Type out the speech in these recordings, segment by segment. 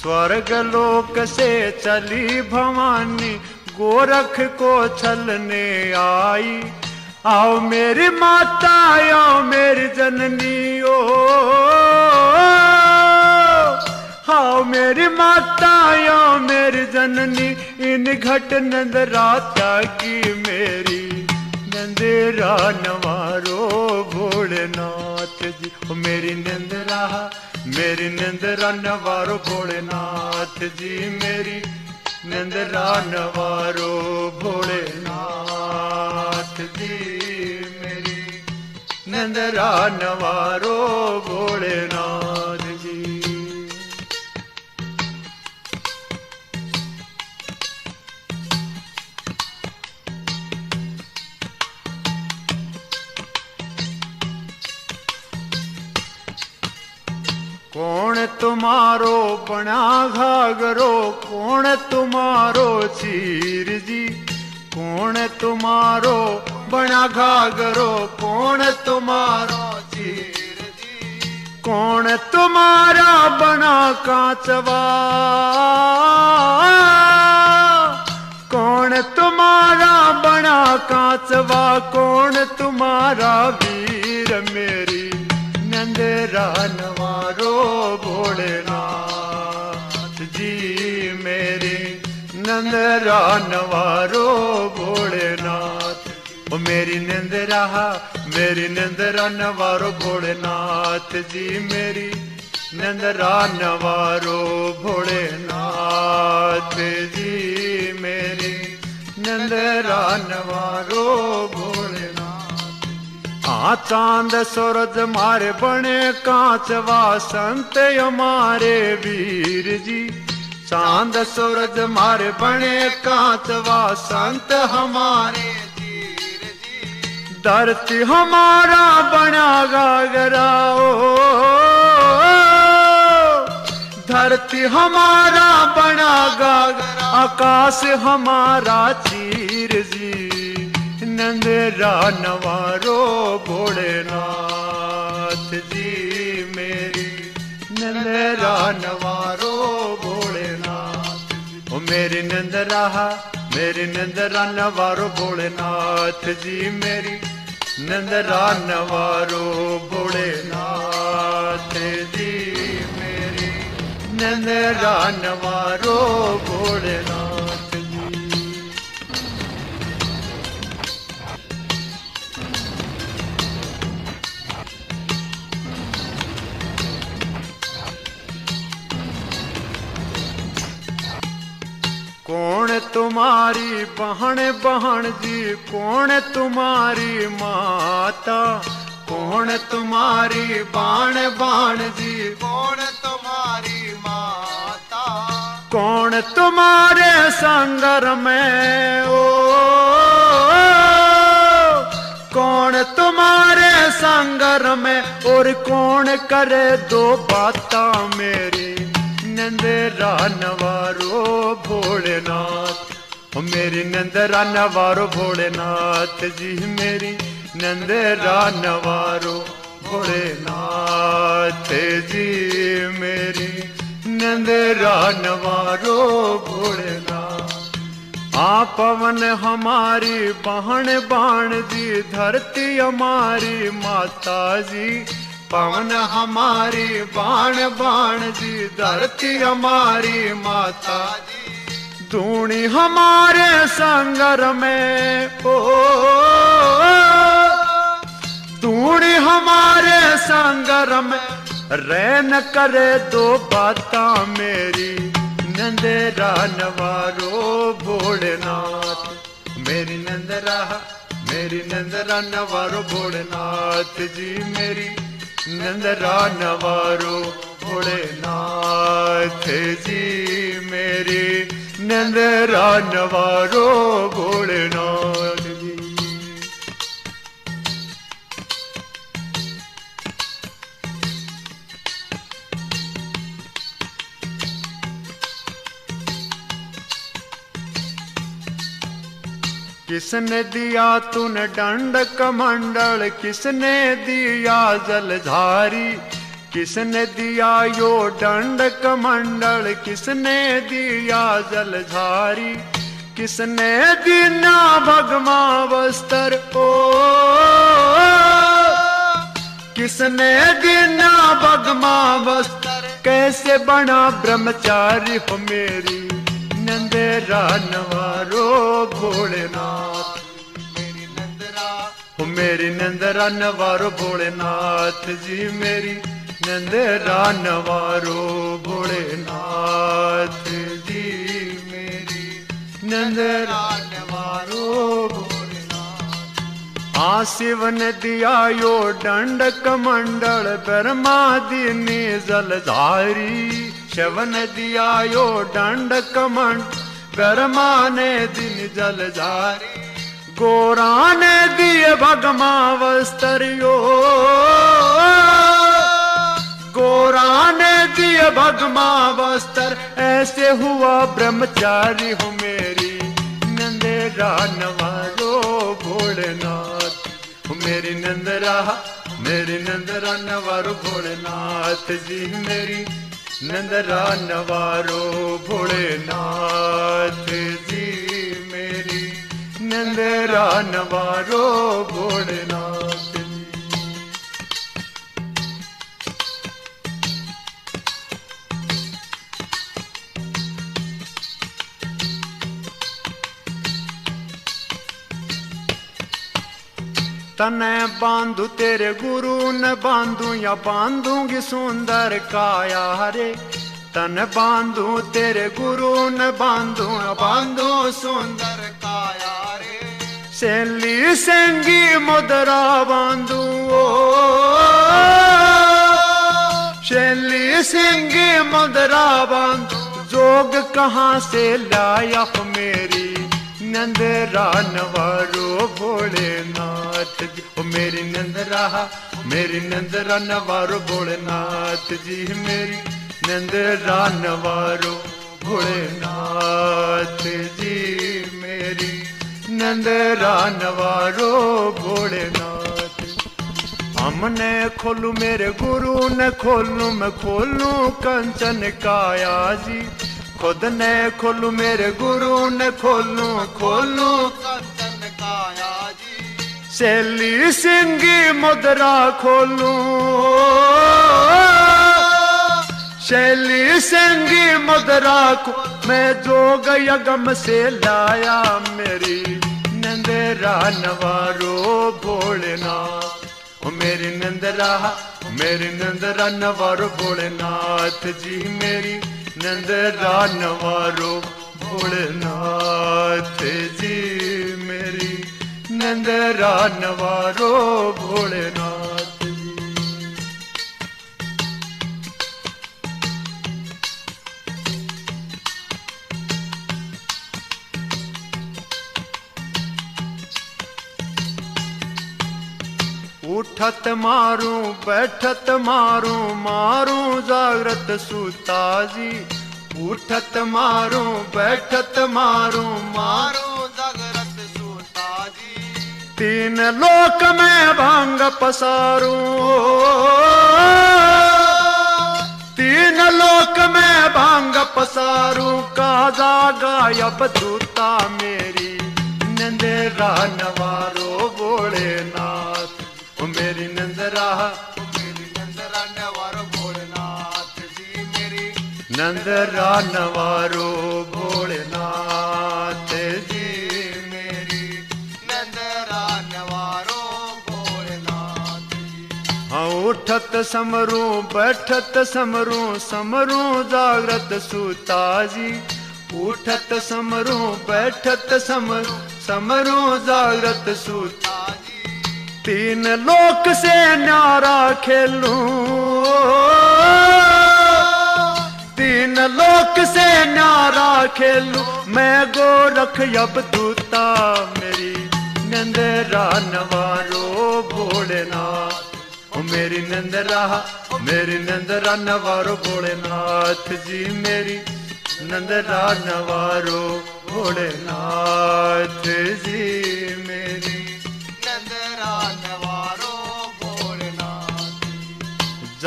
स्वर्ग लोक से चली भवानी गोरख को छलने आई। आओ मेरी माता आओ मेरी जननी ओ, आओ मेरी माता आओ मेरी जननी, इन घट नंदराता की मेरी नंदेरा नवारो भोलेनाथ जी। ओ मेरी नंदरा नवारो भोलेनाथ जी, मेरी नंदरा नवारो भोलेनाथ जी, मेरी नंदरा नवारो भोलेनाथ जी। कौन तुम्हारो बना घाघरो, कौन तुम्हारो चीर जी, कौन तुम्हारो बना घाघरो, कौन तुम्हारो चीर जी, कौन तुम्हारा बना कांचवा, कौन तुम्हारा बना कांचवा, कौन तुम्हारा वीर मेरी नंदरा नवारो भोलेनाथ जी, मेरी नंदरा नवारो भोलेनाथ। ओ मेरी नंदरा नवारो भोलेनाथ जी, मेरी नंदरा नवारो भोलेनाथ जी, मेरी नंदरा नवारो भोलेनाथ। हाँ चांद सूरज मारे बने कांचवा, संत हमारे वीर जी, चांद सूरज मारे बने कांचवा, संत हमारे वीर जी, धरती हमारा बना घाघरा ओ, धरती हमारा बना घाघरा, आकाश हमारा चीर जी, नंदरा नवारो भोलेनाथ जी, मेरी नंदरा नवारो भोलेनाथ। ओ मेरी नंदरा नवारो भोलेनाथ जी, मेरी नंदरा नवारो भोलेनाथ जी, मेरी नंदरा नवारो भोलेनाथ जी। कौन तुम्हारी बहन बहन जी, कौन तुम्हारी माता, कौन तुम्हारी बाण बाण जी, कौन तुम्हारी माता, कौन तुम्हारे संगर में ओ, कौन तुम्हारे संगर में, और कौन करे दो बाता मेरी नंदरा नवारो भोलेनाथ। मेरी नंदरा नवारो भोलेनाथ जी, मेरी नंदरा नवारो भोलेनाथ जी, मेरी नंदरा नवारो भोलेनाथ। आ पवन हमारी बहन बाण जी, धरती हमारी माता जी, पवन हमारी बाण बाण जी, धरती हमारी माता जी, धूणी हमारे संगर में ओ, धूणी हमारे संगर में, रैन करे दो बाता मेरी नंदरा नवारो भोलेनाथ। मेरी नंदरा नवारो भोलेनाथ जी, मेरी नंदरा नवारो भोलेनाथ जी, मेरी नंदरा नवारो भोलेनाथ जी। किसने दिया तूने दंड कमंडल, किसने दिया जलधारी, किसने दिया यो दंड कमंडल, किसने दिया जलधारी, किसने दीना भगमा वस्त्र, ओ किसने दीना भगमा वस्त्र, कैसे बना ब्रह्मचारी हो मेरी नंदरा नवारो भोलेनाथ, मेरी नंदरा हो मेरी नंदरा नवारो भोलेनाथ जी, मेरी नंदरा नवारो भोलेनाथ जी, मेरी नंदरा नवारो भोलेनाथ। हाँ शिव ने दिया यो दंड कमंडल, ब्रह्मा दीनी जलधारी, शिव ने दिया यो दंड कमंडल, ब्रह्मा ने दीनी जलधारी, गोरा ने दिए भगमा वस्त्र यो, गोरा ने दिए भगमा वस्त्र, ऐसे हुआ ब्रह्मचारी हो मेरी नंदरा नवारो भोलेनाथ, हो मेरी नंदरा नवारो भोलेनाथ जी, मेरी नंदरा नवारो भोलेनाथ जी, मेरी नंदरा नवारो भोलेनाथ जी। तने बांधू तेरे गुरु न बांधू या बांधूंगी सुंदर काया रे, तन बांधू तेरे गुरु न बांधू या बांधू सुंदर काया रे, सेली सेंगी मुद्रा बांधू, शेली सेंगी मुद्रा बांधू, जोग कहाँ से लाया हो मेरी नंदरा नवारो भोलेनाथ जी, ओ मेरी नंदरा नवारो भोलेनाथ जी, मेरी नंदरा नवारो भोलेनाथ जी, मेरी नंदरा नवारो भोलेनाथ। हमने खोलू मेरे गुरु ने खोलू, मैं खोलू कंचन काया जी, खुद ने खोलू मेरे गुरु ने खोलू, खोलू कंचन काया जी, शैली सिंगी मुद्रा खोलू, शैली सिंगी मुद्रा को मैं जोग यगम से लाया, मेरी नंदरा नवारो भोलेनाथ, ओ मेरी नंदरा नवारो भोलेनाथ जी, मेरी नंदरा नवारो भोलेनाथ जी, मेरी नंदरा नवारो भोलेनाथ जी। उठत मारूं बैठत मारूं, मारूं जागृत सूता जी, उठत मारूं बैठत मारूं, मारूं जागृत सूता जी, तीन लोक में भांग पसारूं, तीन लोक में भांग पसारूं, काजा गायब दूता मेरी नंदरा नवारो भोलेनाथ, मेरी नंदरा नवारो भोलेनाथ जी, मेरी नंदरा नवारो भोलेनाथ जी, मेरी नंदरा नवारो भोलेनाथ जी। हाँ उठत समरूं बैठत समरूं, समरूं जागृत सूता जी, उठत समरूं बैठत समरूं, समरूं जागृत सूता जी, तीन लोक से न्यारा खेलूं, तीन लोक से न्यारा खेलूं, मैं गोरख अब दूता, मेरी नंदरा नवारो भोलेनाथ, ओ मेरी नंदरा नवारो भोलेनाथ जी, मेरी नंदरा नवारो भोलेनाथ जी, मेरी नंदरा नवारो भोलेनाथ।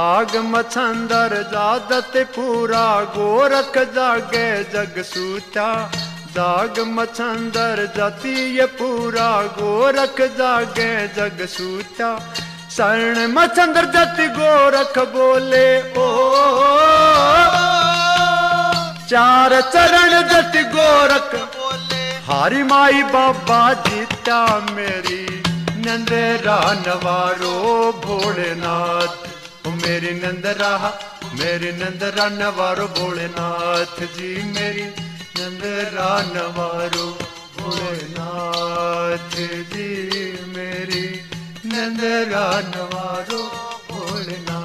जाग मछंदर जादत पूरा गोरख जागे जग सूचा जाग मछंदर जाती ये पूरा गोरख जागे जग सूचा शरण मछंदर जाति गोरख बोले ओ चार चरण जाति गोरख हारी माई बाबा जीता मेरी नंदरा नवारो भोलेनाथ मेरी नंदरा नवारो भोलेनाथ जी मेरी नंदरा नवारो भोलेनाथ जी मेरी नंदरा नवारो भोलेनाथ।